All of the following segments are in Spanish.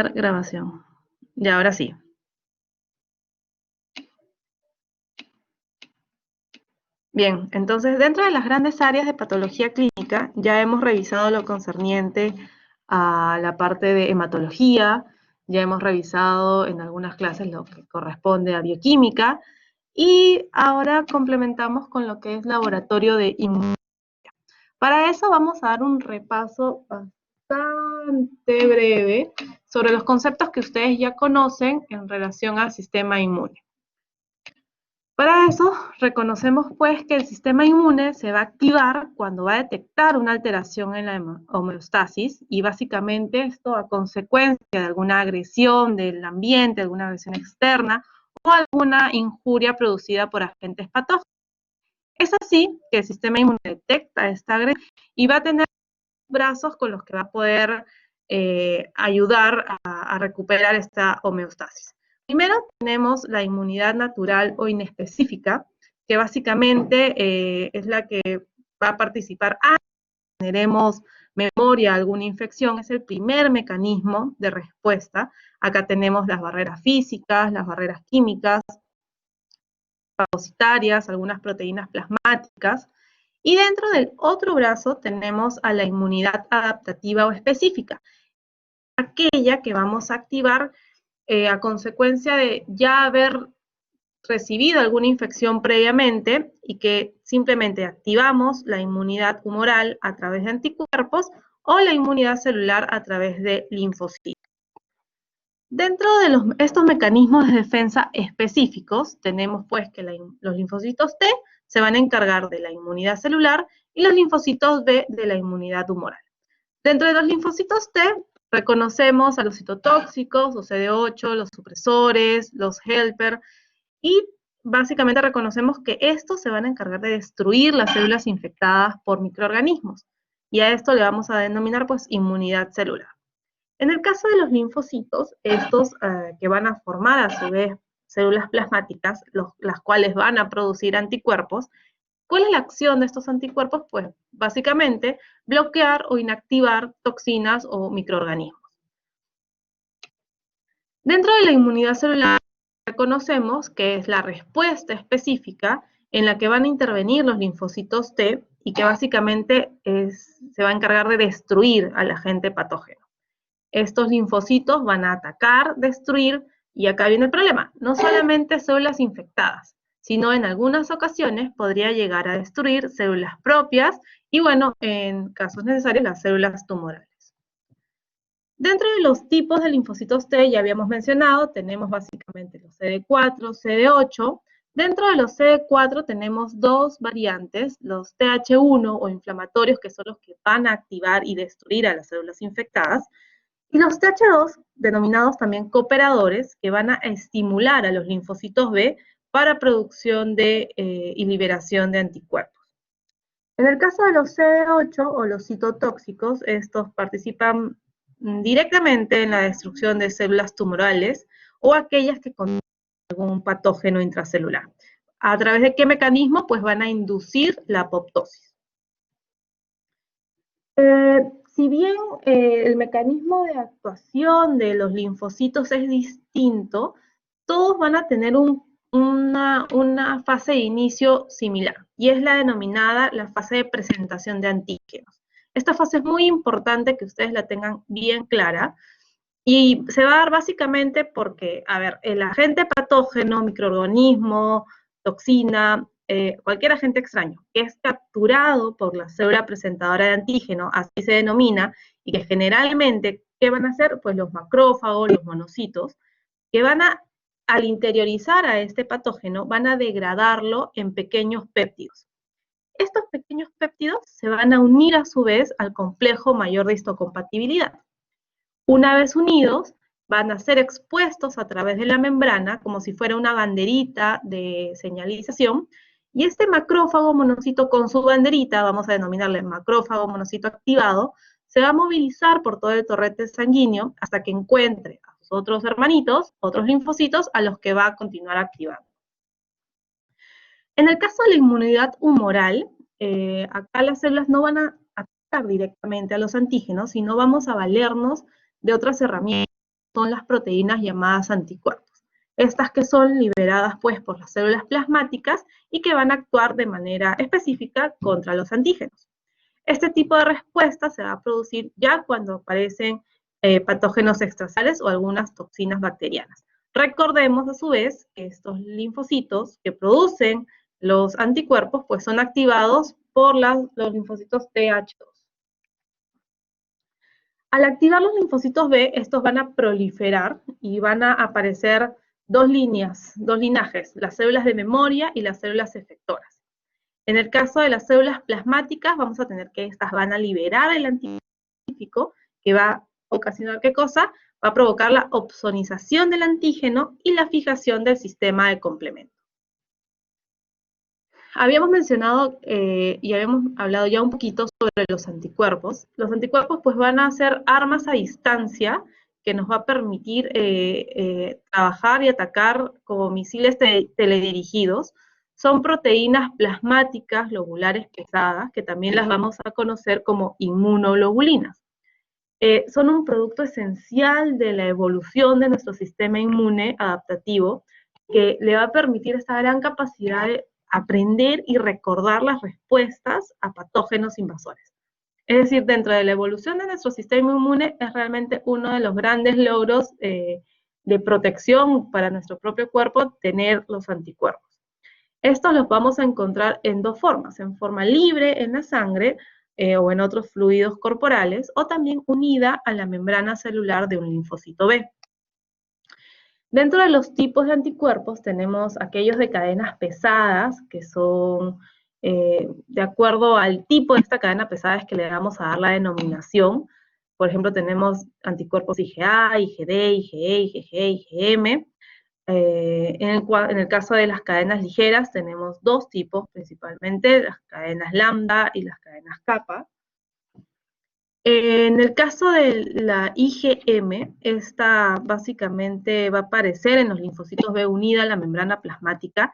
Grabación. Y ahora sí. Bien, entonces dentro de las grandes áreas de patología clínica ya hemos revisado lo concerniente a la parte de hematología, ya hemos revisado en algunas clases lo que corresponde a bioquímica y ahora complementamos con lo que es laboratorio de inmunología. Para eso vamos a dar un repaso bastante breve sobre los conceptos que ustedes ya conocen en relación al sistema inmune. Para eso, reconocemos pues que el sistema inmune se va a activar cuando va a detectar una alteración en la homeostasis y básicamente esto a consecuencia de alguna agresión del ambiente, alguna agresión externa o alguna injuria producida por agentes patógenos. Es así que el sistema inmune detecta esta agresión y va a tener brazos con los que va a poder ayudar a recuperar esta homeostasis. Primero tenemos la inmunidad natural o inespecífica, que básicamente es la que va a participar antes que generemos memoria a alguna infección, es el primer mecanismo de respuesta. Acá tenemos las barreras físicas, las barreras químicas, fagocitarias, algunas proteínas plasmáticas, y dentro del otro brazo tenemos a la inmunidad adaptativa o específica, aquella que vamos a activar a consecuencia de ya haber recibido alguna infección previamente y que simplemente activamos la inmunidad humoral a través de anticuerpos o la inmunidad celular a través de linfocitos. Dentro de estos mecanismos de defensa específicos, tenemos pues que los linfocitos T se van a encargar de la inmunidad celular y los linfocitos B de la inmunidad humoral. Dentro de los linfocitos T reconocemos a los citotóxicos, los CD8, los supresores, los helper, y básicamente reconocemos que estos se van a encargar de destruir las células infectadas por microorganismos, y a esto le vamos a denominar pues inmunidad celular. En el caso de los linfocitos, estos que van a formar a su vez células plasmáticas, las cuales van a producir anticuerpos, ¿cuál es la acción de estos anticuerpos? Pues básicamente bloquear o inactivar toxinas o microorganismos. Dentro de la inmunidad celular reconocemos que es la respuesta específica en la que van a intervenir los linfocitos T y que básicamente se va a encargar de destruir al agente patógeno. Estos linfocitos van a atacar, destruir, y acá viene el problema, no solamente células infectadas, sino en algunas ocasiones podría llegar a destruir células propias y, bueno, en casos necesarios, las células tumorales. Dentro de los tipos de linfocitos T, ya habíamos mencionado, tenemos básicamente los CD4, CD8. Dentro de los CD4 tenemos dos variantes, los TH1 o inflamatorios, que son los que van a activar y destruir a las células infectadas, y los TH2, denominados también cooperadores, que van a estimular a los linfocitos B para producción y liberación de anticuerpos. En el caso de los CD8 o los citotóxicos, estos participan directamente en la destrucción de células tumorales o aquellas que contienen algún patógeno intracelular. ¿A través de qué mecanismo? Pues van a inducir la apoptosis. Si bien el mecanismo de actuación de los linfocitos es distinto, todos van a tener una fase de inicio similar, y es la denominada la fase de presentación de antígenos. Esta fase es muy importante que ustedes la tengan bien clara, y se va a dar básicamente porque, a ver, el agente patógeno, microorganismo, toxina, cualquier agente extraño que es capturado por la célula presentadora de antígeno, así se denomina, y que generalmente, ¿qué van a hacer? Pues los macrófagos, los monocitos, que al interiorizar a este patógeno, van a degradarlo en pequeños péptidos. Estos pequeños péptidos se van a unir a su vez al complejo mayor de histocompatibilidad. Una vez unidos, van a ser expuestos a través de la membrana como si fuera una banderita de señalización, y este macrófago monocito con su banderita, vamos a denominarle macrófago monocito activado, se va a movilizar por todo el torrente sanguíneo hasta que encuentre a sus otros hermanitos, otros linfocitos, a los que va a continuar activando. En el caso de la inmunidad humoral, acá las células no van a atacar directamente a los antígenos, sino vamos a valernos de otras herramientas, son las proteínas llamadas anticuerpos. Estas que son liberadas pues por las células plasmáticas y que van a actuar de manera específica contra los antígenos. Este tipo de respuesta se va a producir ya cuando aparecen patógenos extracelulares o algunas toxinas bacterianas. Recordemos a su vez que estos linfocitos que producen los anticuerpos pues son activados por los linfocitos TH2. Al activar los linfocitos B, estos van a proliferar y van a aparecer dos linajes, las células de memoria y las células efectoras. En el caso de las células plasmáticas, vamos a tener que estas van a liberar el antígeno, que va a ocasionar ¿qué cosa? Va a provocar la opsonización del antígeno y la fijación del sistema de complemento. Habíamos mencionado y habíamos hablado ya un poquito sobre los anticuerpos. Los anticuerpos pues van a ser armas a distancia que nos va a permitir trabajar y atacar como misiles teledirigidos. Son proteínas plasmáticas lobulares pesadas, que también las vamos a conocer como inmunoglobulinas. Son un producto esencial de la evolución de nuestro sistema inmune adaptativo, que le va a permitir esta gran capacidad de aprender y recordar las respuestas a patógenos invasores. Es decir, dentro de la evolución de nuestro sistema inmune es realmente uno de los grandes logros de protección para nuestro propio cuerpo tener los anticuerpos. Estos los vamos a encontrar en dos formas, en forma libre en la sangre o en otros fluidos corporales, o también unida a la membrana celular de un linfocito B. Dentro de los tipos de anticuerpos tenemos aquellos de cadenas pesadas, que son, de acuerdo al tipo de esta cadena pesada es que le vamos a dar la denominación. Por ejemplo, tenemos anticuerpos IgA, IgD, IgE, IgG, IgM. En el caso de las cadenas ligeras tenemos dos tipos principalmente, las cadenas lambda y las cadenas kappa. En el caso de la IgM, esta básicamente va a aparecer en los linfocitos B unida a la membrana plasmática,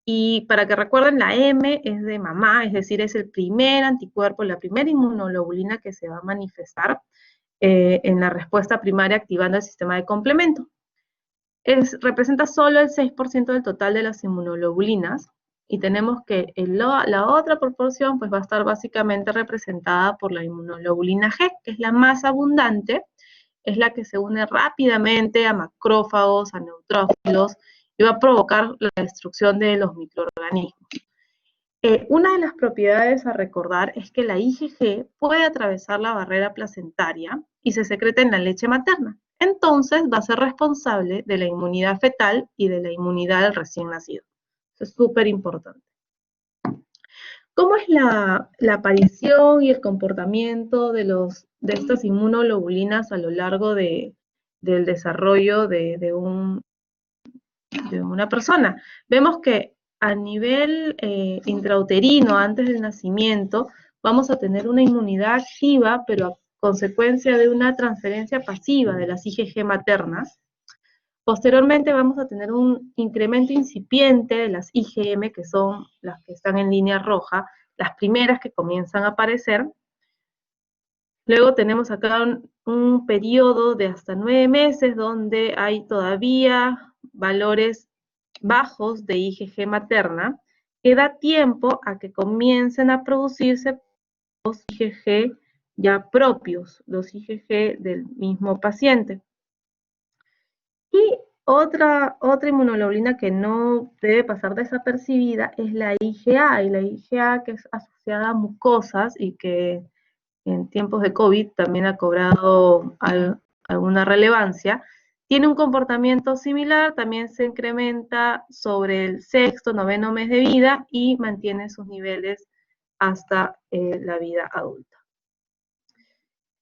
y para que recuerden, la M es de mamá, es decir, es el primer anticuerpo, la primera inmunoglobulina que se va a manifestar en la respuesta primaria activando el sistema de complemento. Representa solo el 6% del total de las inmunoglobulinas, y tenemos que la otra proporción pues va a estar básicamente representada por la inmunoglobulina G, que es la más abundante, es la que se une rápidamente a macrófagos, a neutrófilos, y va a provocar la destrucción de los microorganismos. Una de las propiedades a recordar es que la IgG puede atravesar la barrera placentaria y se secreta en la leche materna. Entonces va a ser responsable de la inmunidad fetal y de la inmunidad del recién nacido. Eso es súper importante. ¿Cómo es la aparición y el comportamiento de estas inmunoglobulinas a lo largo del desarrollo de una persona? Vemos que a nivel intrauterino, antes del nacimiento, vamos a tener una inmunidad activa, pero a consecuencia de una transferencia pasiva de las IgG maternas. Posteriormente vamos a tener un incremento incipiente de las IgM, que son las que están en línea roja, las primeras que comienzan a aparecer. Luego tenemos acá un periodo de hasta 9 meses donde hay todavía valores bajos de IgG materna, que da tiempo a que comiencen a producirse los IgG ya propios, los IgG del mismo paciente. Y otra inmunoglobulina que no debe pasar desapercibida es la IgA, y la IgA que es asociada a mucosas y que en tiempos de COVID también ha cobrado alguna relevancia, tiene un comportamiento similar, también se incrementa sobre el sexto, noveno mes de vida y mantiene sus niveles hasta la vida adulta.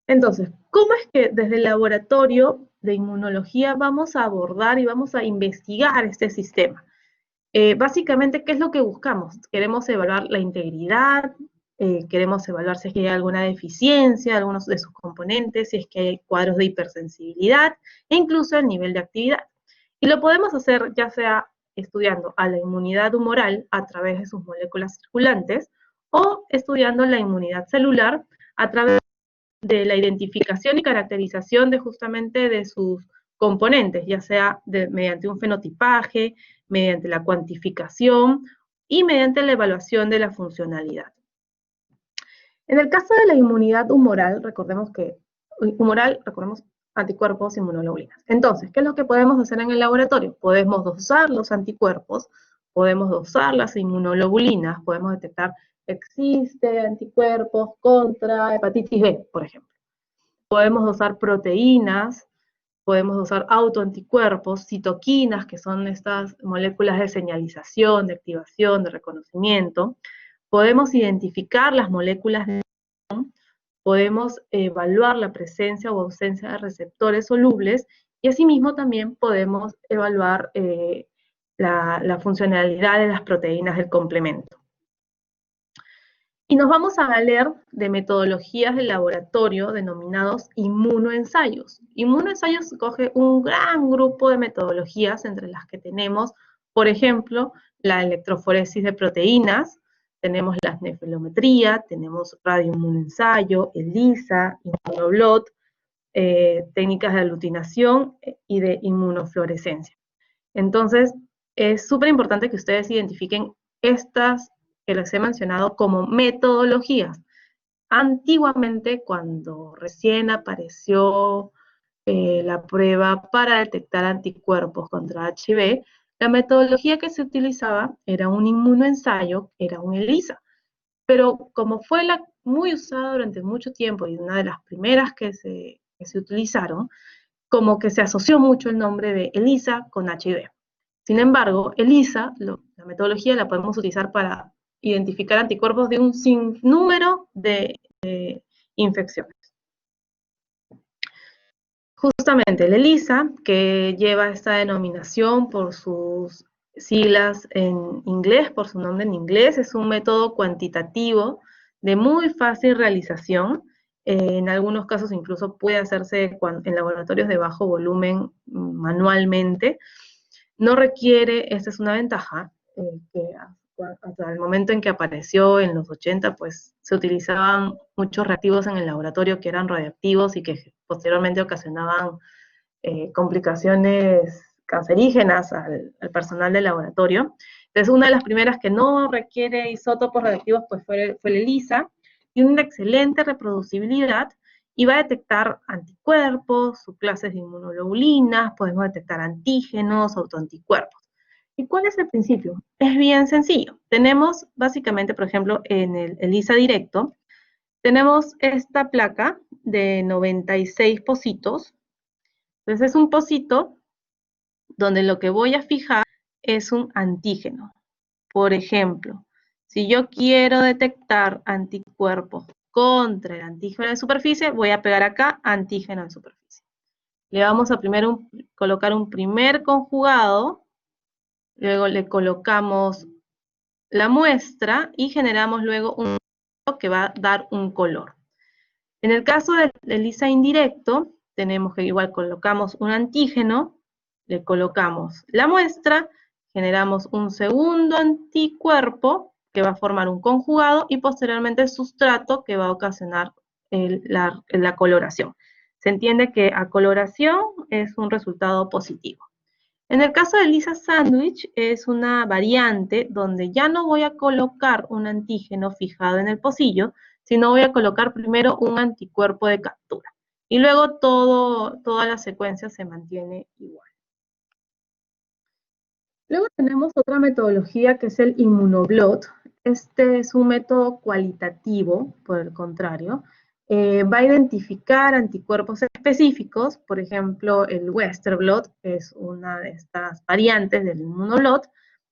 Entonces, ¿cómo es que desde el laboratorio de inmunología vamos a abordar y vamos a investigar este sistema? Básicamente, ¿qué es lo que buscamos? Queremos evaluar la integridad, queremos evaluar si es que hay alguna deficiencia, algunos de sus componentes, si es que hay cuadros de hipersensibilidad, e incluso el nivel de actividad. Y lo podemos hacer ya sea estudiando a la inmunidad humoral a través de sus moléculas circulantes, o estudiando la inmunidad celular a través de la identificación y caracterización de justamente de sus componentes, ya sea mediante un fenotipaje, mediante la cuantificación y mediante la evaluación de la funcionalidad. En el caso de la inmunidad humoral, recordemos anticuerpos, inmunoglobulinas. Entonces, ¿qué es lo que podemos hacer en el laboratorio? Podemos dosar los anticuerpos, podemos dosar las inmunoglobulinas, podemos detectar existe anticuerpos contra hepatitis B, por ejemplo. Podemos dosar proteínas, podemos dosar autoanticuerpos, citoquinas, que son estas moléculas de señalización, de activación, de reconocimiento. Podemos identificar las moléculas de podemos evaluar la presencia o ausencia de receptores solubles y asimismo también podemos evaluar la funcionalidad de las proteínas del complemento. Y nos vamos a valer de metodologías de laboratorio denominados inmunoensayos. Inmunoensayos coge un gran grupo de metodologías entre las que tenemos, por ejemplo, la electroforesis de proteínas, tenemos la esnefilometría, tenemos radioinmunoensayo, ELISA, inmunoblot, técnicas de aglutinación y de inmunofluorescencia. Entonces, es súper importante que ustedes identifiquen estas que les he mencionado como metodologías. Antiguamente, cuando recién apareció la prueba para detectar anticuerpos contra HIV, la metodología que se utilizaba era un inmunoensayo, era un ELISA. Pero como fue muy usada durante mucho tiempo y una de las primeras que se utilizaron, como que se asoció mucho el nombre de ELISA con HIV. Sin embargo, ELISA, la metodología la podemos utilizar para identificar anticuerpos de un sinnúmero de infecciones. Justamente el ELISA, que lleva esta denominación por sus siglas en inglés, por su nombre en inglés, es un método cuantitativo de muy fácil realización. En algunos casos incluso puede hacerse en laboratorios de bajo volumen manualmente. No requiere, esta es una ventaja, que hasta el momento en que apareció en los 80, pues se utilizaban muchos reactivos en el laboratorio que eran radiactivos y que posteriormente ocasionaban complicaciones cancerígenas al personal del laboratorio. Entonces, una de las primeras que no requiere isótopos radiactivos pues fue el ELISA, tiene una excelente reproducibilidad y va a detectar anticuerpos, subclases de inmunoglobulinas, podemos detectar antígenos, autoanticuerpos. ¿Y cuál es el principio? Es bien sencillo. Tenemos básicamente, por ejemplo, en el ELISA directo, tenemos esta placa de 96 pocitos. Entonces es un pocito donde lo que voy a fijar es un antígeno. Por ejemplo, si yo quiero detectar anticuerpos contra el antígeno de superficie, voy a pegar acá antígeno en superficie. Le vamos a primero colocar un primer conjugado, luego le colocamos la muestra y generamos luego un que va a dar un color. En el caso del ELISA indirecto, tenemos que igual colocamos un antígeno, le colocamos la muestra, generamos un segundo anticuerpo que va a formar un conjugado y posteriormente el sustrato que va a ocasionar la coloración. Se entiende que acoloración es un resultado positivo. En el caso de ELISA Sandwich es una variante donde ya no voy a colocar un antígeno fijado en el pocillo, sino voy a colocar primero un anticuerpo de captura. Y luego toda la secuencia se mantiene igual. Luego tenemos otra metodología que es el inmunoblot. Este es un método cualitativo, por el contrario. Va a identificar anticuerpos específicos, por ejemplo, el Western blot es una de estas variantes del inmunoblot.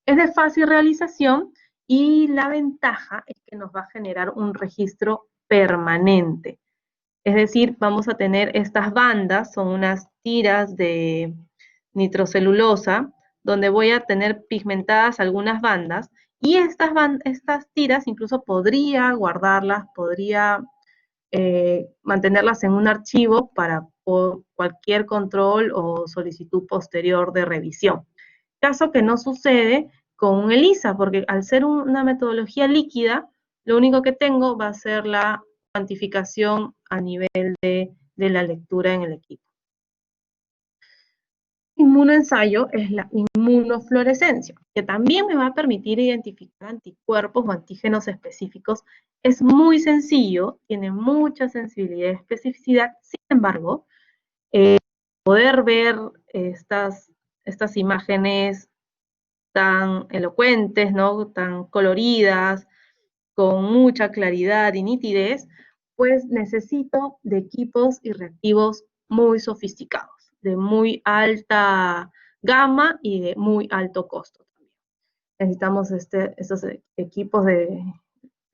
Es de fácil realización y la ventaja es que nos va a generar un registro permanente. Es decir, vamos a tener estas bandas, son unas tiras de nitrocelulosa, donde voy a tener pigmentadas algunas bandas, y estas tiras incluso podría guardarlas, podría mantenerlas en un archivo para cualquier control o solicitud posterior de revisión. Caso que no sucede con un ELISA, porque al ser una metodología líquida, lo único que tengo va a ser la cuantificación a nivel de la lectura en el equipo. inmunoensayo es la inmunofluorescencia, que también me va a permitir identificar anticuerpos o antígenos específicos. Es muy sencillo, tiene mucha sensibilidad y especificidad, sin embargo, poder ver estas imágenes tan elocuentes, ¿no? Tan coloridas, con mucha claridad y nitidez, pues necesito de equipos y reactivos muy sofisticados, de muy alta gama y de muy alto costo. Necesitamos estos equipos de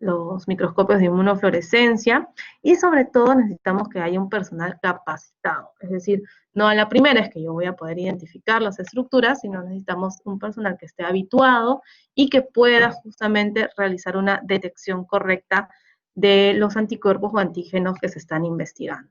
los microscopios de inmunofluorescencia y sobre todo necesitamos que haya un personal capacitado, es decir, no a la primera es que yo voy a poder identificar las estructuras, sino necesitamos un personal que esté habituado y que pueda justamente realizar una detección correcta de los anticuerpos o antígenos que se están investigando.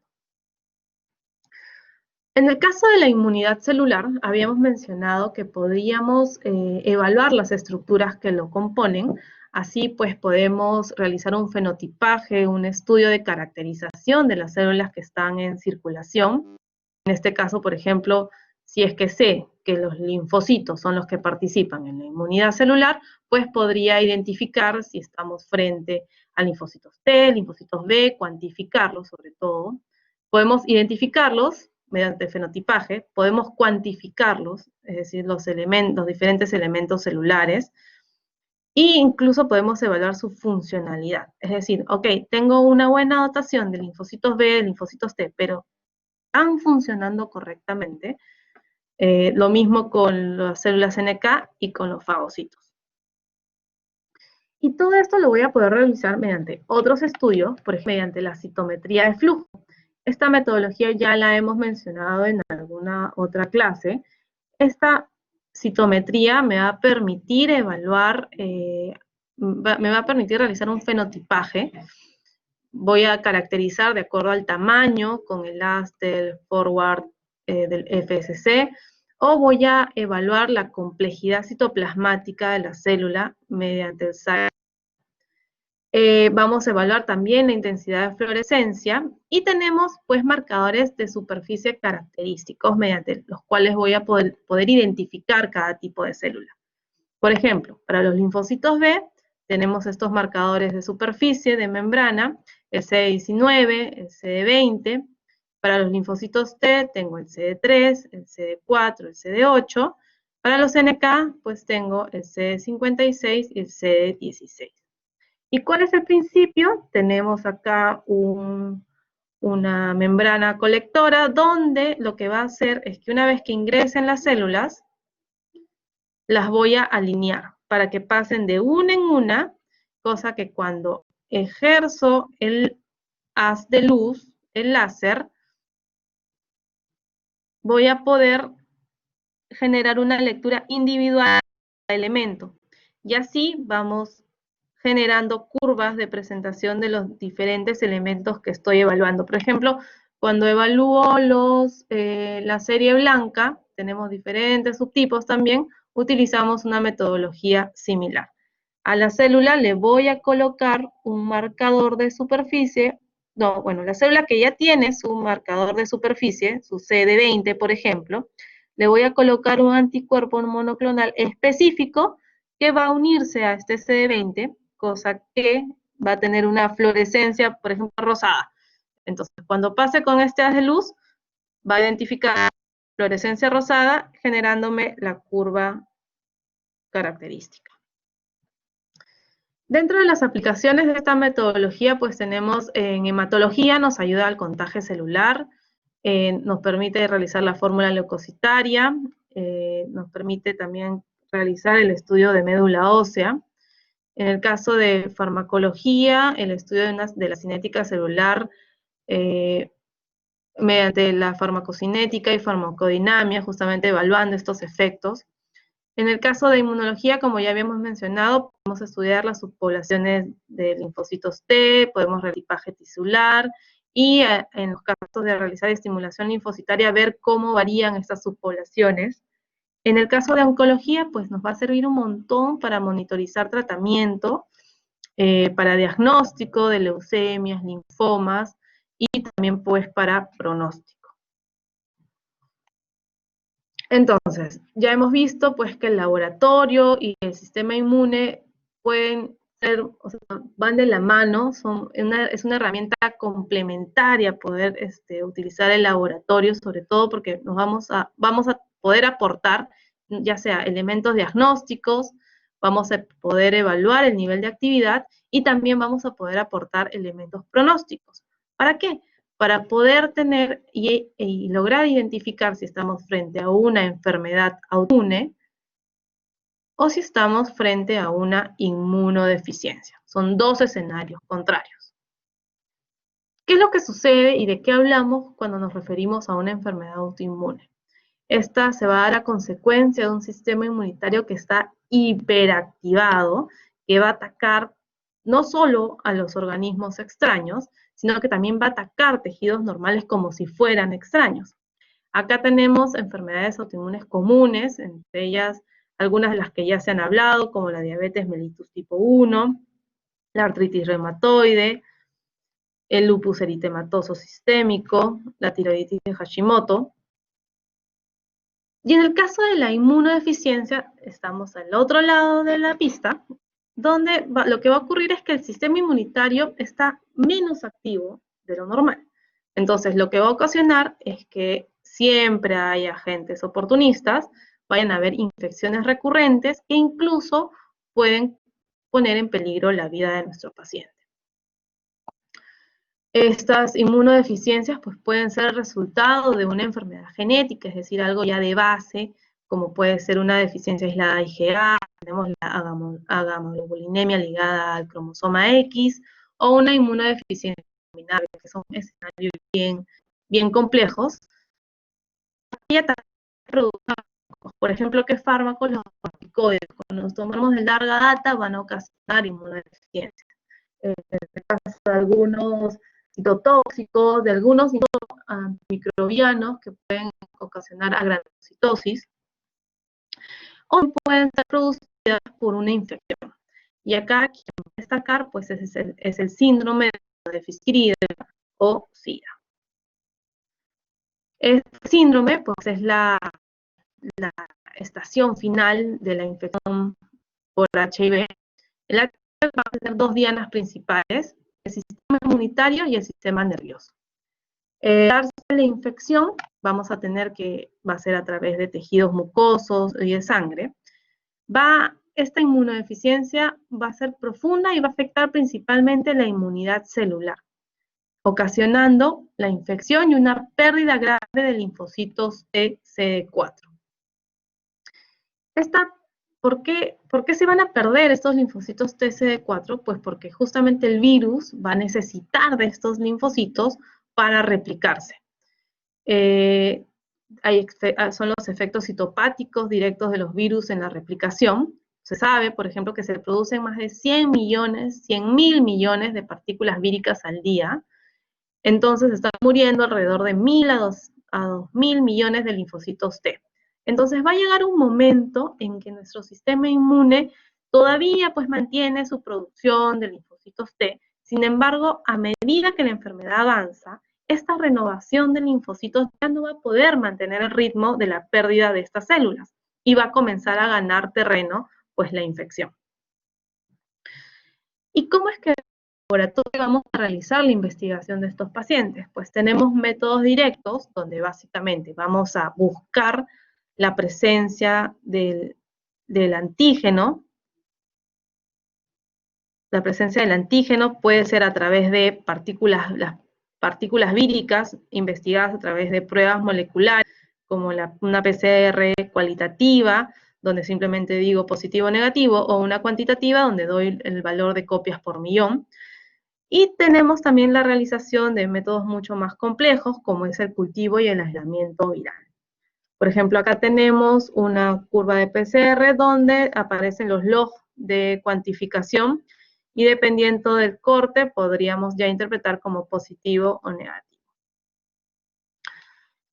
En el caso de la inmunidad celular, habíamos mencionado que podríamos evaluar las estructuras que lo componen. Así pues podemos realizar un fenotipaje, un estudio de caracterización de las células que están en circulación. En este caso, por ejemplo, si es que sé que los linfocitos son los que participan en la inmunidad celular, pues podría identificar si estamos frente a linfocitos T, linfocitos B, cuantificarlos sobre todo. Podemos identificarlos mediante fenotipaje, podemos cuantificarlos, es decir, los diferentes elementos celulares, e incluso podemos evaluar su funcionalidad. Es decir, ok, tengo una buena dotación de linfocitos B, de linfocitos T, pero ¿están funcionando correctamente? Lo mismo con las células NK y con los fagocitos. Y todo esto lo voy a poder realizar mediante otros estudios, por ejemplo, mediante la citometría de flujo. Esta metodología ya la hemos mencionado en alguna otra clase. Esta citometría me va a permitir evaluar, me va a permitir realizar un fenotipaje. Voy a caracterizar de acuerdo al tamaño con el AS del forward del FSC, o voy a evaluar la complejidad citoplasmática de la célula mediante el SAE. Vamos a evaluar también la intensidad de fluorescencia y tenemos pues marcadores de superficie característicos mediante los cuales voy a poder identificar cada tipo de célula. Por ejemplo, para los linfocitos B tenemos estos marcadores de superficie, de membrana, el CD19, el CD20. Para los linfocitos T tengo el CD3, el CD4, el CD8. Para los NK pues tengo el CD56 y el CD16. ¿Y cuál es el principio? Tenemos acá una membrana colectora donde lo que va a hacer es que una vez que ingresen las células, las voy a alinear para que pasen de una en una, cosa que cuando ejerzo el haz de luz, el láser, voy a poder generar una lectura individual del elemento. Y así vamos generando curvas de presentación de los diferentes elementos que estoy evaluando. Por ejemplo, cuando evalúo la serie blanca, tenemos diferentes subtipos también, utilizamos una metodología similar. A la célula le voy a colocar un marcador de superficie, no, bueno, la célula que ya tiene su marcador de superficie, su CD20, por ejemplo, le voy a colocar un anticuerpo monoclonal específico que va a unirse a este CD20, cosa que va a tener una fluorescencia, por ejemplo, rosada. Entonces, cuando pase con este haz de luz, va a identificar fluorescencia rosada, generándome la curva característica. Dentro de las aplicaciones de esta metodología, pues tenemos en hematología, nos ayuda al contagio celular, nos permite realizar la fórmula leucocitaria, nos permite también realizar el estudio de médula ósea. En el caso de farmacología, el estudio de la cinética celular mediante la farmacocinética y farmacodinamia, justamente evaluando estos efectos. En el caso de inmunología, como ya habíamos mencionado, podemos estudiar las subpoblaciones de linfocitos T, podemos realizar tipaje tisular y en los casos de realizar estimulación linfocitaria, ver cómo varían estas subpoblaciones. En el caso de oncología, pues nos va a servir un montón para monitorizar tratamiento, para diagnóstico de leucemias, linfomas y también pues para pronóstico. Entonces, ya hemos visto pues que el laboratorio y el sistema inmune pueden ser, o sea, van de la mano, es una herramienta complementaria poder utilizar el laboratorio, sobre todo porque vamos a poder aportar ya sea elementos diagnósticos, vamos a poder evaluar el nivel de actividad y también vamos a poder aportar elementos pronósticos. ¿Para qué? Para poder tener y lograr identificar si estamos frente a una enfermedad autoinmune o si estamos frente a una inmunodeficiencia. Son dos escenarios contrarios. ¿Qué es lo que sucede y de qué hablamos cuando nos referimos a una enfermedad autoinmune? Esta se va a dar a consecuencia de un sistema inmunitario que está hiperactivado, que va a atacar no solo a los organismos extraños, sino que también va a atacar tejidos normales como si fueran extraños. Acá tenemos enfermedades autoinmunes comunes, entre ellas algunas de las que ya se han hablado, como la diabetes mellitus tipo 1, la artritis reumatoide, el lupus eritematoso sistémico, la tiroiditis de Hashimoto. Y en el caso de la inmunodeficiencia, estamos al otro lado de la pista, donde lo que va a ocurrir es que el sistema inmunitario está menos activo de lo normal. Entonces, lo que va a ocasionar es que siempre hay agentes oportunistas, vayan a haber infecciones recurrentes e incluso pueden poner en peligro la vida de nuestro paciente. Estas inmunodeficiencias pues, pueden ser el resultado de una enfermedad genética, es decir, algo ya de base, como puede ser una deficiencia aislada de IgA, tenemos la agamoglobulinemia ligada al cromosoma X, o una inmunodeficiencia combinable, que son escenarios bien complejos. Y por ejemplo, ¿qué fármacos? Los corticoides. Cuando nos tomamos de larga data van a ocasionar inmunodeficiencia. En el caso de algunos citotóxicos, de algunos antimicrobianos que pueden ocasionar agranulocitosis, o pueden ser producidas por una infección. Y acá quiero destacar, pues, es el síndrome de déficit o SIDA. Este síndrome, pues, es la estación final de la infección por HIV. El HIV va a tener dos dianas principales, el sistema inmunitario y el sistema nervioso. Darse la infección, vamos a tener que va a ser a través de tejidos mucosos y de sangre. Esta inmunodeficiencia va a ser profunda y va a afectar principalmente la inmunidad celular, ocasionando la infección y una pérdida grave de linfocitos T CD4. ¿Por qué se van a perder estos linfocitos T CD4? Pues porque justamente el virus va a necesitar de estos linfocitos para replicarse. Son los efectos citopáticos directos de los virus en la replicación. Se sabe, por ejemplo, que se producen más de 100.000 millones de partículas víricas al día. Entonces están muriendo alrededor de 1.000 a 2.000 millones de linfocitos T. Entonces va a llegar un momento en que nuestro sistema inmune todavía pues mantiene su producción de linfocitos T. Sin embargo, a medida que la enfermedad avanza, esta renovación de linfocitos ya no va a poder mantener el ritmo de la pérdida de estas células y va a comenzar a ganar terreno pues la infección. ¿Y cómo es que laboratorio vamos a realizar la investigación de estos pacientes? Pues tenemos métodos directos donde básicamente vamos a buscar la presencia del antígeno. La presencia del antígeno puede ser a través de las partículas víricas investigadas a través de pruebas moleculares, como una PCR cualitativa, donde simplemente digo positivo o negativo, o una cuantitativa, donde doy el valor de copias por millón. Y tenemos también la realización de métodos mucho más complejos, como es el cultivo y el aislamiento viral. Por ejemplo, acá tenemos una curva de PCR donde aparecen los logs de cuantificación y dependiendo del corte podríamos ya interpretar como positivo o negativo.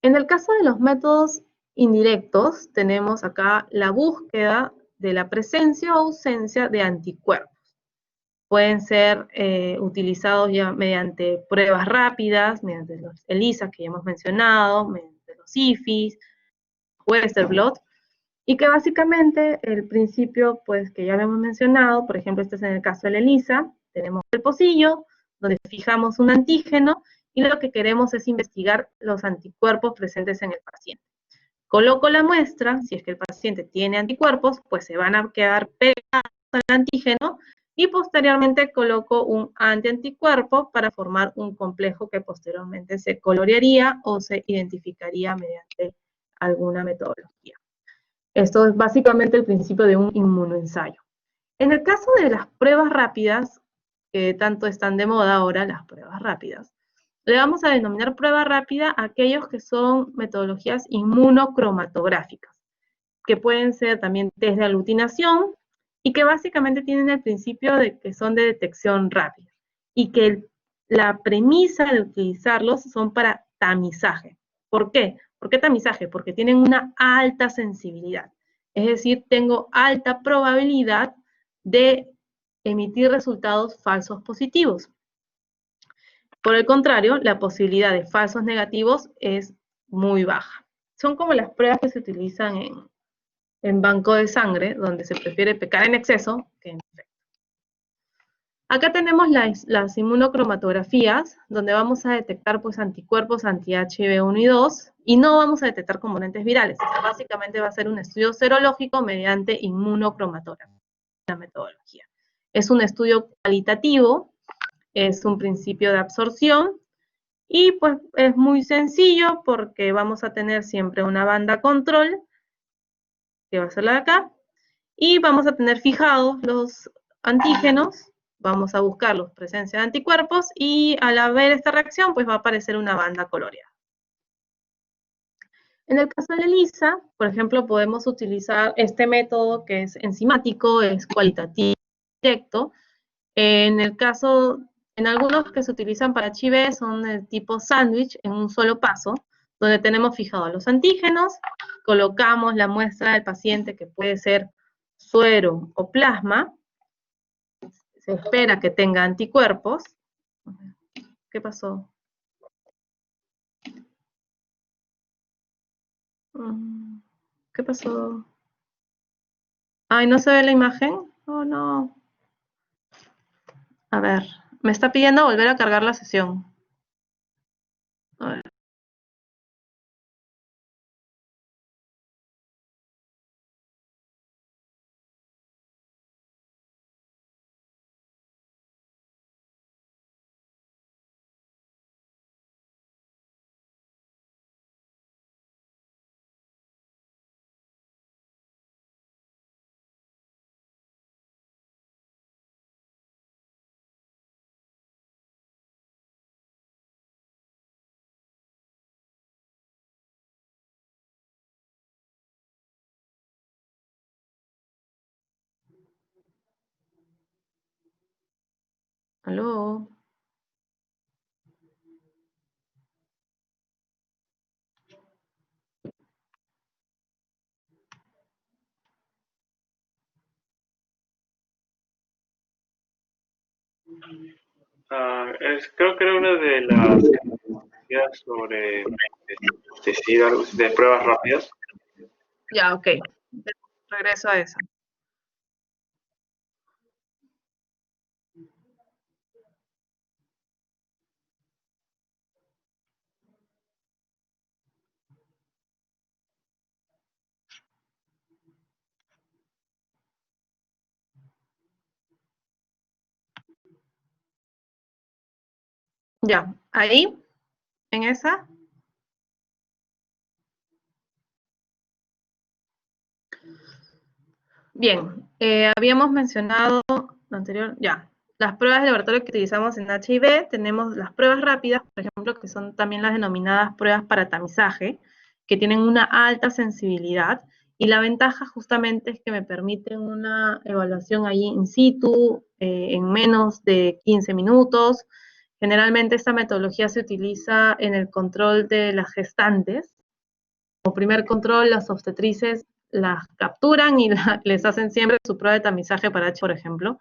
En el caso de los métodos indirectos, tenemos acá la búsqueda de la presencia o ausencia de anticuerpos. Pueden ser utilizados ya mediante pruebas rápidas, mediante los ELISA que ya hemos mencionado, mediante los IFIs, Western blot, y que básicamente el principio, pues que ya lo hemos mencionado, por ejemplo, este es en el caso de la ELISA, tenemos el pocillo, donde fijamos un antígeno, y lo que queremos es investigar los anticuerpos presentes en el paciente. Coloco la muestra, si es que el paciente tiene anticuerpos, pues se van a quedar pegados al antígeno, y posteriormente coloco un antianticuerpo para formar un complejo que posteriormente se colorearía o se identificaría mediante alguna metodología. Esto es básicamente el principio de un inmunoensayo. En el caso de las pruebas rápidas, que tanto están de moda ahora, las pruebas rápidas, le vamos a denominar prueba rápida a aquellos que son metodologías inmunocromatográficas, que pueden ser también test de aglutinación y que básicamente tienen el principio de que son de detección rápida y que la premisa de utilizarlos son para tamizaje. ¿Por qué? ¿Por qué tamizaje? Porque tienen una alta sensibilidad. Es decir, tengo alta probabilidad de emitir resultados falsos positivos. Por el contrario, la posibilidad de falsos negativos es muy baja. Son como las pruebas que se utilizan en banco de sangre, donde se prefiere pecar en exceso que en efecto. Acá tenemos las inmunocromatografías, donde vamos a detectar pues, anticuerpos anti-HIV1 y 2, y no vamos a detectar componentes virales. O sea, básicamente va a ser un estudio serológico mediante inmunocromatografía, la metodología. Es un estudio cualitativo, es un principio de absorción, y pues es muy sencillo porque vamos a tener siempre una banda control, que va a ser la de acá, y vamos a tener fijados los antígenos, vamos a buscar la presencia de anticuerpos, y al haber esta reacción, pues va a aparecer una banda coloreada. En el caso de la ELISA, por ejemplo, podemos utilizar este método que es enzimático, es cualitativo, directo. En el caso, en algunos que se utilizan para HIV son del tipo sándwich, en un solo paso, donde tenemos fijados los antígenos, colocamos la muestra del paciente, que puede ser suero o plasma, se espera que tenga anticuerpos. ¿Qué pasó? ¿Qué pasó? Ay, ¿no se ve la imagen? Oh, no. A ver, me está pidiendo volver a cargar la sesión. A ver. ¿Aló? Creo que era una de las categorías sobre decir algo de pruebas rápidas. Ya, ok. Regreso a esa. Ya, ahí, en esa. Bien, habíamos mencionado lo anterior, ya. Las pruebas de laboratorio que utilizamos en HIV, tenemos las pruebas rápidas, por ejemplo, que son también las denominadas pruebas para tamizaje, que tienen una alta sensibilidad, y la ventaja justamente es que me permiten una evaluación ahí in situ, en menos de 15 minutos. Generalmente esta metodología se utiliza en el control de las gestantes. Como primer control, las obstetrices las capturan y les hacen siempre su prueba de tamizaje para H, por ejemplo.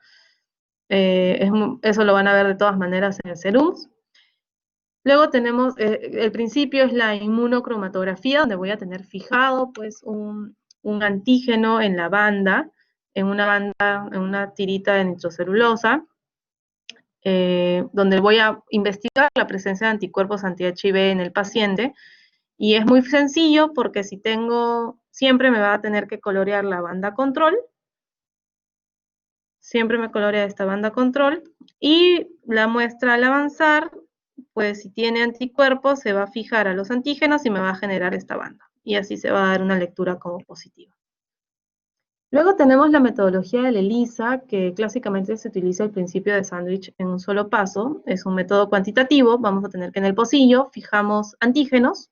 Eso lo van a ver de todas maneras en el SERUMS. Luego tenemos, el principio es la inmunocromatografía, donde voy a tener fijado pues un antígeno en la banda, en una tirita de nitrocelulosa, donde voy a investigar la presencia de anticuerpos anti-HIV en el paciente. Y es muy sencillo porque siempre me va a tener que colorear la banda control, siempre me colorea esta banda control, y la muestra al avanzar, pues si tiene anticuerpos, se va a fijar a los antígenos y me va a generar esta banda. Y así se va a dar una lectura como positiva. Luego tenemos la metodología de ELISA, que clásicamente se utiliza el principio de sándwich en un solo paso. Es un método cuantitativo. Vamos a tener que en el pocillo fijamos antígenos,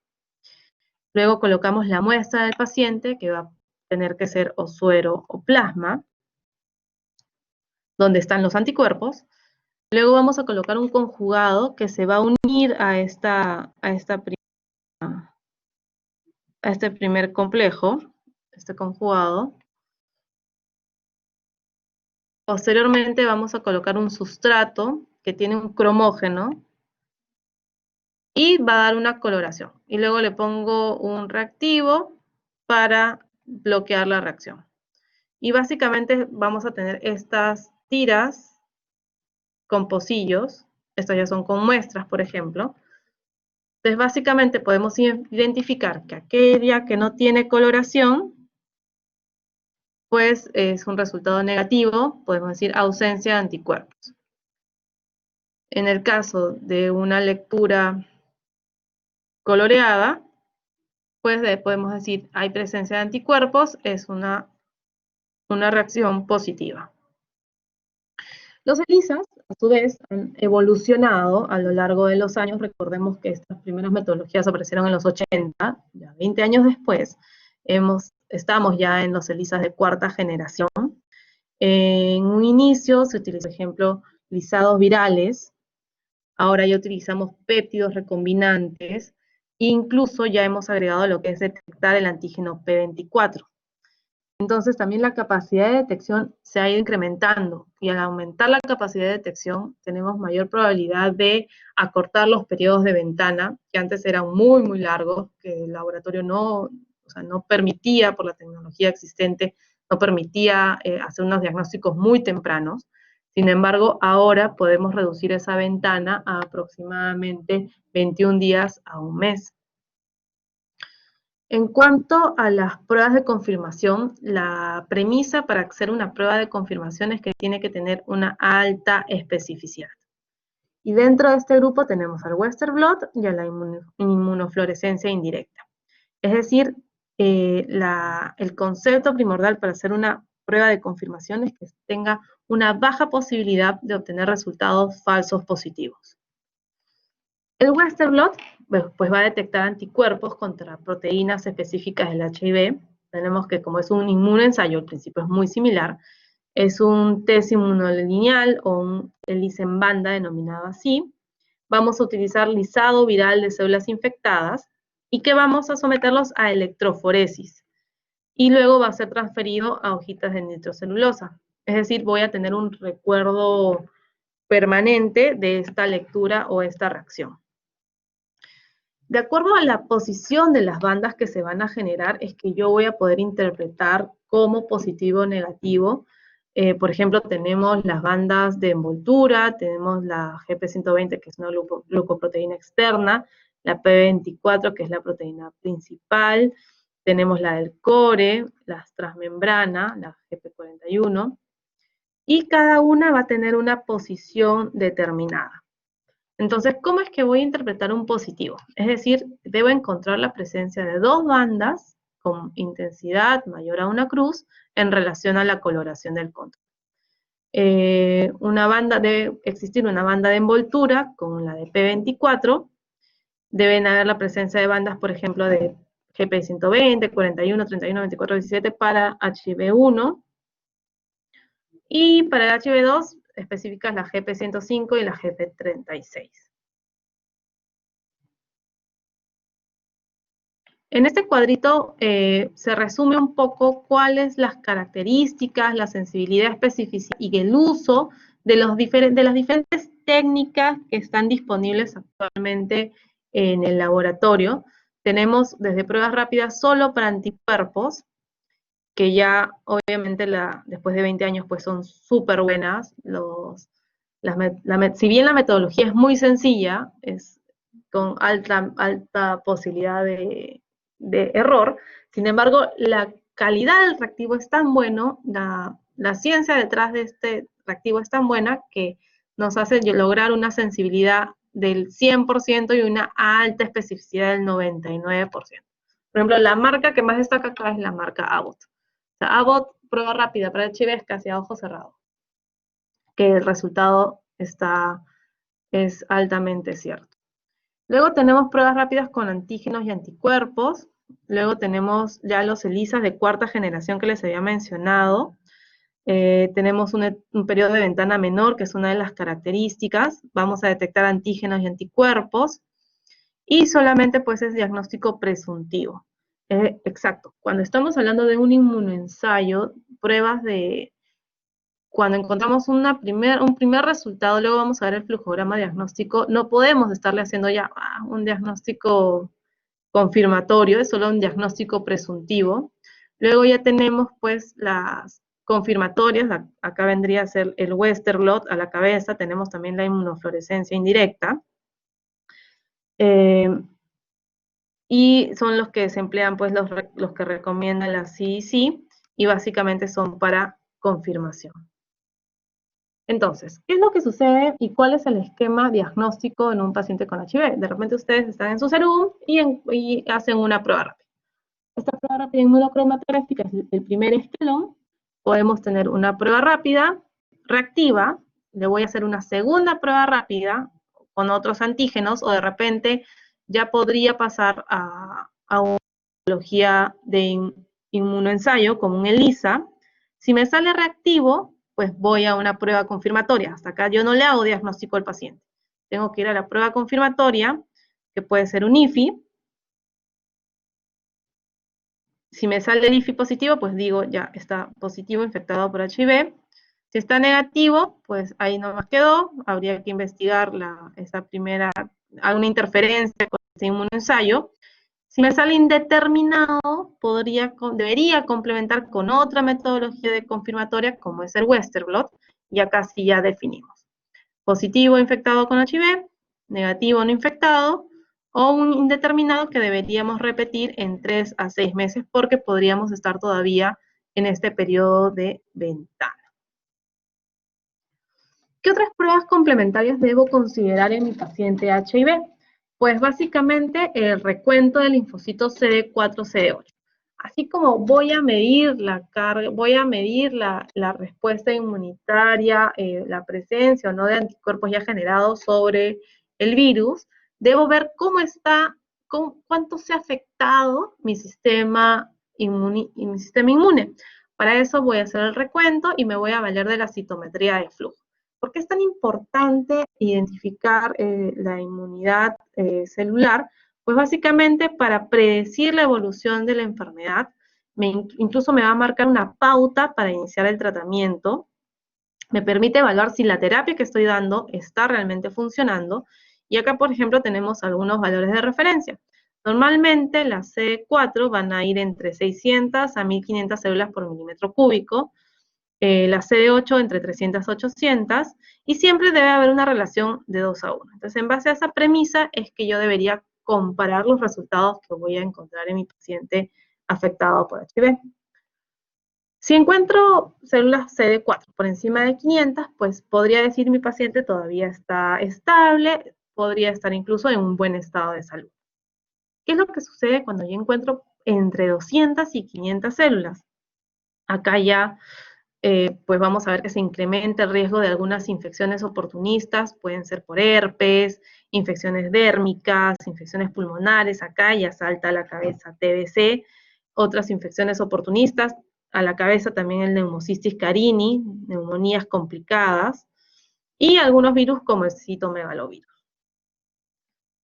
luego colocamos la muestra del paciente, que va a tener que ser o suero o plasma, donde están los anticuerpos. Luego vamos a colocar un conjugado que se va a unir a este primer complejo, este conjugado. Posteriormente vamos a colocar un sustrato que tiene un cromógeno y va a dar una coloración. Y luego le pongo un reactivo para bloquear la reacción. Y básicamente vamos a tener estas tiras con pocillos. Estas ya son con muestras, por ejemplo. Entonces, básicamente podemos identificar que aquella que no tiene coloración, pues es un resultado negativo, podemos decir ausencia de anticuerpos. En el caso de una lectura coloreada, pues podemos decir hay presencia de anticuerpos, es una reacción positiva. Los ELISAs, a su vez, han evolucionado a lo largo de los años. Recordemos que estas primeras metodologías aparecieron en los 80, ya 20 años después, estamos ya en los ELISAs de cuarta generación. En un inicio se utilizó, por ejemplo, lisados virales. Ahora ya utilizamos péptidos recombinantes. Incluso ya hemos agregado lo que es detectar el antígeno P24. Entonces también la capacidad de detección se ha ido incrementando, y al aumentar la capacidad de detección tenemos mayor probabilidad de acortar los periodos de ventana, que antes eran muy, muy largos, que el laboratorio no permitía, por la tecnología existente, no permitía hacer unos diagnósticos muy tempranos. Sin embargo, ahora podemos reducir esa ventana a aproximadamente 21 días a un mes. En cuanto a las pruebas de confirmación, la premisa para hacer una prueba de confirmación es que tiene que tener una alta especificidad. Y dentro de este grupo tenemos al Western blot y a la inmunofluorescencia indirecta. Es decir, el concepto primordial para hacer una prueba de confirmación es que tenga una baja posibilidad de obtener resultados falsos positivos. El Western blot pues va a detectar anticuerpos contra proteínas específicas del HIV. Tenemos que, como es un inmunoensayo, el principio es muy similar. Es un test inmunolineal o un ELISA en banda denominado así. Vamos a utilizar lisado viral de células infectadas y que vamos a someterlos a electroforesis. Y luego va a ser transferido a hojitas de nitrocelulosa. Es decir, voy a tener un recuerdo permanente de esta lectura o esta reacción. De acuerdo a la posición de las bandas que se van a generar, es que yo voy a poder interpretar como positivo o negativo. Por ejemplo, tenemos las bandas de envoltura, tenemos la GP120, que es una glucoproteína externa, la P24, que es la proteína principal, tenemos la del core, las transmembrana, la GP41, y cada una va a tener una posición determinada. Entonces, ¿cómo es que voy a interpretar un positivo? Es decir, debo encontrar la presencia de dos bandas con intensidad mayor a una cruz en relación a la coloración del control. Debe existir una banda de envoltura con la de P24. Deben haber la presencia de bandas, por ejemplo, de GP120, 41, 31, 24, 17 para HIV1. Y para el HIV2 específicas la GP105 y la GP36. En este cuadrito se resume un poco cuáles las características, la sensibilidad, especificidad y el uso de las diferentes técnicas que están disponibles actualmente en el laboratorio. Tenemos desde pruebas rápidas solo para anticuerpos, que ya obviamente después de 20 años pues son súper buenas. Si bien la metodología es muy sencilla, es con alta posibilidad de error, sin embargo la calidad del reactivo es tan bueno, la ciencia detrás de este reactivo es tan buena que nos hace lograr una sensibilidad del 100% y una alta especificidad del 99%. Por ejemplo, la marca que más destaca acá es la marca Abbott. O sea, Abbott, prueba rápida para HIV es casi a ojo cerrado, que el resultado es altamente cierto. Luego tenemos pruebas rápidas con antígenos y anticuerpos. Luego tenemos ya los ELISAs de cuarta generación que les había mencionado. Tenemos un periodo de ventana menor, que es una de las características. Vamos a detectar antígenos y anticuerpos. Y solamente pues es diagnóstico presuntivo. Exacto. Cuando estamos hablando de un inmunoensayo, pruebas de... Cuando encontramos un primer resultado, luego vamos a ver el flujograma diagnóstico, no podemos estarle haciendo ya un diagnóstico confirmatorio, es solo un diagnóstico presuntivo. Luego ya tenemos pues las confirmatorias, acá vendría a ser el Western blot a la cabeza, tenemos también la inmunofluorescencia indirecta, y son los que se emplean pues los que recomienda la CDC, y básicamente son para confirmación. Entonces, ¿qué es lo que sucede y cuál es el esquema diagnóstico en un paciente con HIV? De repente ustedes están en su serum y hacen una prueba rápida. Esta prueba rápida inmunocromatográfica es el primer escalón. Podemos tener una prueba rápida reactiva, le voy a hacer una segunda prueba rápida con otros antígenos, o de repente ya podría pasar a una metodología de inmunoensayo como un ELISA. Si me sale reactivo, pues voy a una prueba confirmatoria. Hasta acá yo no le hago diagnóstico al paciente. Tengo que ir a la prueba confirmatoria, que puede ser un IFI. Si me sale el IFI positivo, pues digo, ya está positivo, infectado por HIV. Si está negativo, pues ahí nomás quedó. Habría que investigar alguna interferencia con ese inmunoensayo. Si me sale indeterminado, debería complementar con otra metodología de confirmatoria, como es el Western blot, y acá sí ya definimos. Positivo infectado con HIV, negativo no infectado, o un indeterminado que deberíamos repetir en 3 a 6 meses, porque podríamos estar todavía en este periodo de ventana. ¿Qué otras pruebas complementarias debo considerar en mi paciente HIV? Pues básicamente el recuento de linfocitos CD4-CD8. Así como voy a medir la carga, voy a medir la respuesta inmunitaria, la presencia o no de anticuerpos ya generados sobre el virus, debo ver cuánto se ha afectado mi sistema inmune. Para eso voy a hacer el recuento y me voy a valer de la citometría de flujo. ¿Por qué es tan importante identificar la inmunidad celular? Pues básicamente para predecir la evolución de la enfermedad, incluso me va a marcar una pauta para iniciar el tratamiento, me permite evaluar si la terapia que estoy dando está realmente funcionando, y acá, por ejemplo, tenemos algunos valores de referencia. Normalmente las CD4 van a ir entre 600 a 1500 células por milímetro cúbico, la CD8 entre 300 a 800, y siempre debe haber una relación de 2 a 1. Entonces, en base a esa premisa es que yo debería comparar los resultados que voy a encontrar en mi paciente afectado por HIV. Si encuentro células CD4 por encima de 500, pues podría decir mi paciente todavía está estable, podría estar incluso en un buen estado de salud. ¿Qué es lo que sucede cuando yo encuentro entre 200 y 500 células? Acá ya pues vamos a ver que se incrementa el riesgo de algunas infecciones oportunistas, pueden ser por herpes, infecciones dérmicas, infecciones pulmonares, acá ya salta a la cabeza TBC, otras infecciones oportunistas, a la cabeza también el neumocistis carini, neumonías complicadas, y algunos virus como el citomegalovirus.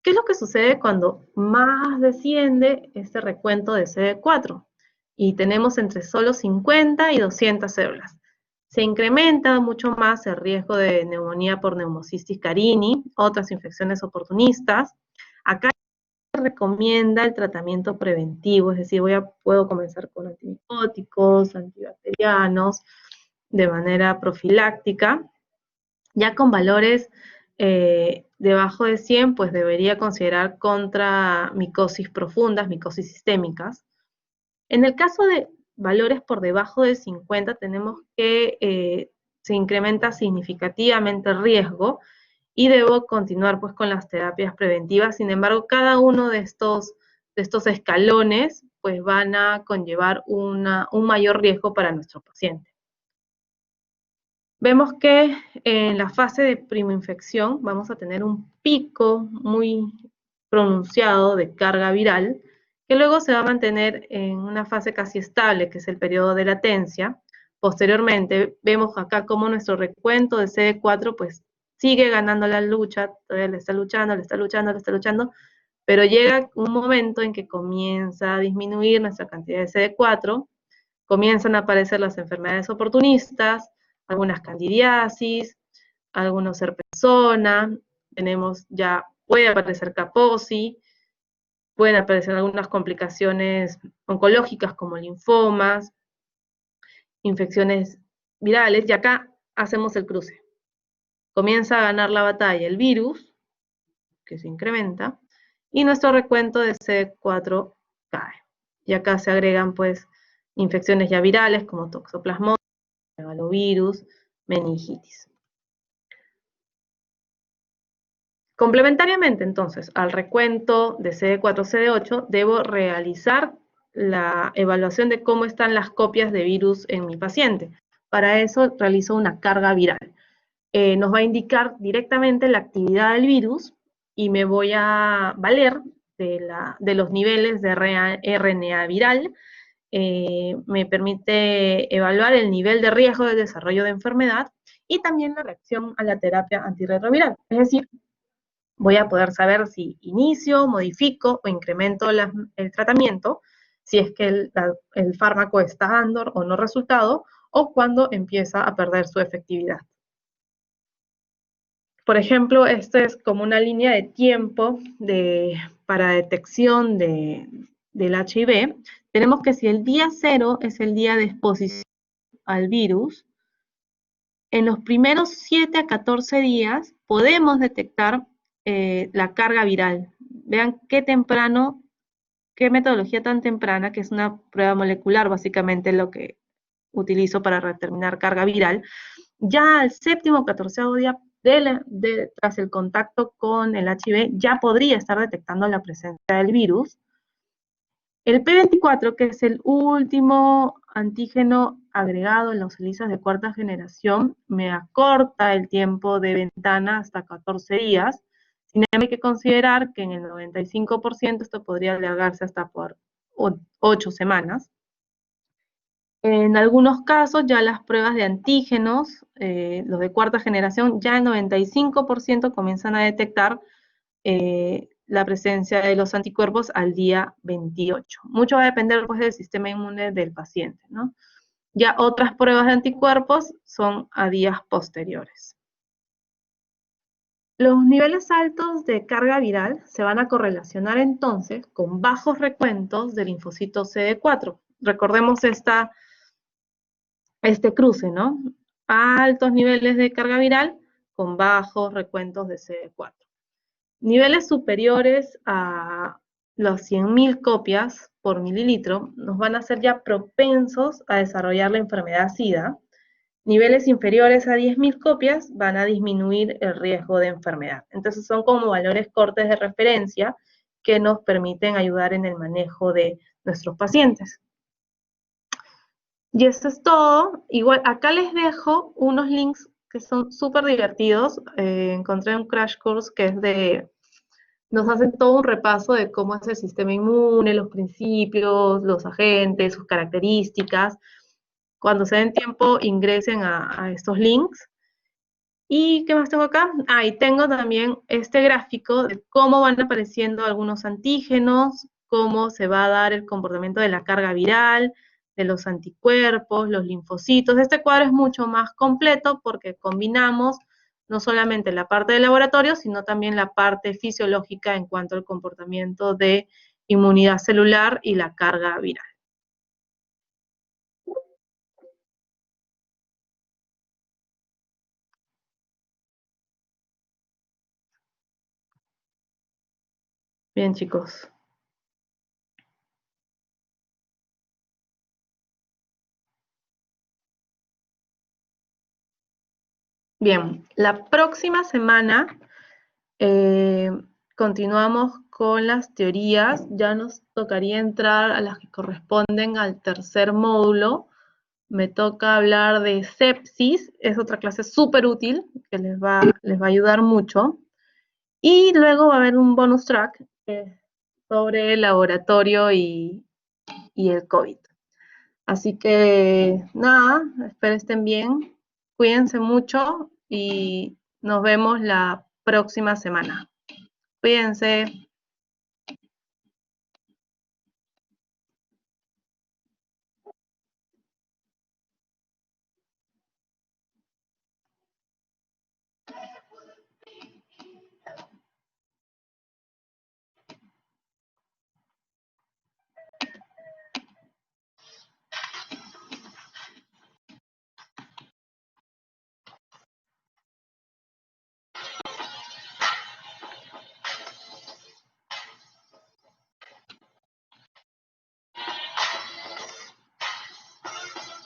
¿Qué es lo que sucede cuando más desciende este recuento de CD4? Y tenemos entre solo 50 y 200 células. Se incrementa mucho más el riesgo de neumonía por neumocistis carini, otras infecciones oportunistas. Acá se recomienda el tratamiento preventivo, es decir, puedo comenzar con antibióticos, antibacterianos, de manera profiláctica. Ya con valores debajo de 100, pues debería considerar contra micosis profundas, micosis sistémicas. En el caso de valores por debajo de 50, tenemos que se incrementa significativamente el riesgo y debo continuar pues con las terapias preventivas. Sin embargo, cada uno de estos escalones pues van a conllevar un mayor riesgo para nuestro paciente. Vemos que en la fase de primoinfección vamos a tener un pico muy pronunciado de carga viral, que luego se va a mantener en una fase casi estable, que es el periodo de latencia. Posteriormente, vemos acá cómo nuestro recuento de CD4 pues sigue ganando la lucha, todavía le está luchando, pero llega un momento en que comienza a disminuir nuestra cantidad de CD4, comienzan a aparecer las enfermedades oportunistas, algunas candidiasis, algunos herpes zona, puede aparecer Kaposi, pueden aparecer algunas complicaciones oncológicas como linfomas, infecciones virales, y acá hacemos el cruce. Comienza a ganar la batalla el virus, que se incrementa, y nuestro recuento de CD4 cae. Y acá se agregan pues infecciones ya virales como toxoplasmosis, megalovirus, meningitis. Complementariamente, entonces, al recuento de CD4, CD8, debo realizar la evaluación de cómo están las copias de virus en mi paciente. Para eso realizo una carga viral. Nos va a indicar directamente la actividad del virus y me voy a valer de los niveles de RNA viral. Me permite evaluar el nivel de riesgo de desarrollo de enfermedad y también la reacción a la terapia antirretroviral. Es decir, voy a poder saber si inicio, modifico o incremento el tratamiento, si es que el fármaco está dando o no resultado, o cuando empieza a perder su efectividad. Por ejemplo, esta es como una línea de tiempo para detección del HIV. Tenemos que si el día 0 es el día de exposición al virus, en los primeros 7 a 14 días podemos detectar la carga viral. Vean qué temprano, qué metodología tan temprana, que es una prueba molecular, básicamente lo que utilizo para determinar carga viral. Ya al 7º o 14º día, tras el contacto con el HIV, ya podría estar detectando la presencia del virus. El P24, que es el último antígeno agregado en los ELISAs de cuarta generación, me acorta el tiempo de ventana hasta 14 días. Sin embargo, hay que considerar que en el 95% esto podría alargarse hasta por 8 semanas. En algunos casos, ya las pruebas de antígenos, los de cuarta generación, ya el 95% comienzan a detectar la presencia de los anticuerpos al día 28. Mucho va a depender pues, del sistema inmune del paciente, ¿no? Ya otras pruebas de anticuerpos son a días posteriores. Los niveles altos de carga viral se van a correlacionar entonces con bajos recuentos de linfocitos CD4. Recordemos este cruce, ¿no? Altos niveles de carga viral con bajos recuentos de CD4. Niveles superiores a los 100.000 copias por mililitro nos van a hacer ya propensos a desarrollar la enfermedad SIDA. Niveles inferiores a 10.000 copias van a disminuir el riesgo de enfermedad. Entonces son como valores cortes de referencia que nos permiten ayudar en el manejo de nuestros pacientes. Y esto es todo. Igual, acá les dejo unos links que son súper divertidos. Encontré un crash course que nos hacen todo un repaso de cómo es el sistema inmune, los principios, los agentes, sus características. Cuando se den tiempo, ingresen a estos links. ¿Y qué más tengo acá? Y tengo también este gráfico de cómo van apareciendo algunos antígenos, cómo se va a dar el comportamiento de la carga viral, de los anticuerpos, los linfocitos. Este cuadro es mucho más completo porque combinamos no solamente la parte de laboratorio, sino también la parte fisiológica en cuanto al comportamiento de inmunidad celular y la carga viral. Bien, chicos. Bien, la próxima semana continuamos con las teorías. Ya nos tocaría entrar a las que corresponden al tercer módulo. Me toca hablar de sepsis, es otra clase súper útil que les va a ayudar mucho. Y luego va a haber un bonus track sobre el laboratorio y el COVID. Así que nada, espero estén bien, cuídense mucho y nos vemos la próxima semana. Cuídense.